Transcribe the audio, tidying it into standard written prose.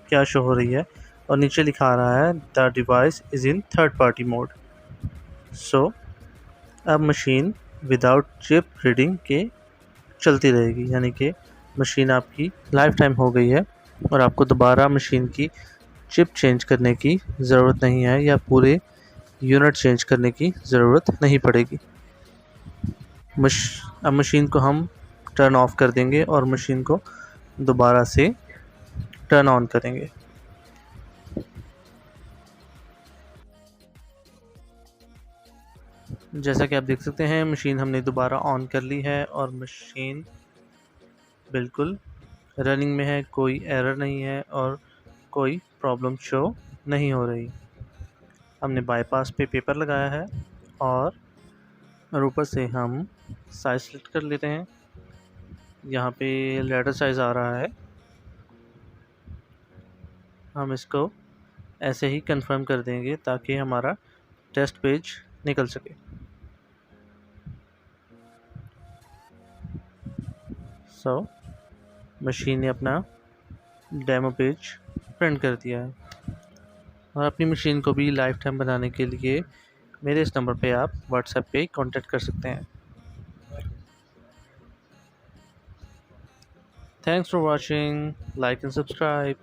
क्या शो हो रही है और नीचे लिखा आ रहा है the device is in third party mode. So अब मशीन विदाउट चिप रीडिंग के चलती रहेगी, यानी कि मशीन आपकी लाइफ टाइम हो गई है और आपको दोबारा मशीन की चिप चेंज करने की ज़रूरत नहीं है या पूरे यूनिट चेंज करने की ज़रूरत नहीं पड़ेगी। अब मशीन को हम टर्न ऑफ कर देंगे और मशीन को दोबारा से टर्न ऑन करेंगे। जैसा कि आप देख सकते हैं मशीन हमने दोबारा ऑन कर ली है और मशीन बिल्कुल रनिंग में है, कोई एरर नहीं है और कोई प्रॉब्लम शो नहीं हो रही। हमने बाईपास पे पेपर लगाया है और ऊपर से हम साइज सेलेक्ट कर लेते हैं। यहाँ पे लेटर साइज़ आ रहा है, हम इसको ऐसे ही कंफर्म कर देंगे ताकि हमारा टेस्ट पेज निकल सके। मशीन ने अपना डेमो पेज प्रिंट कर दिया है और अपनी मशीन को भी लाइफ टाइम बनाने के लिए मेरे इस नंबर पे आप व्हाट्सएप पे कांटेक्ट कर सकते हैं। Thanks for watching, like and subscribe.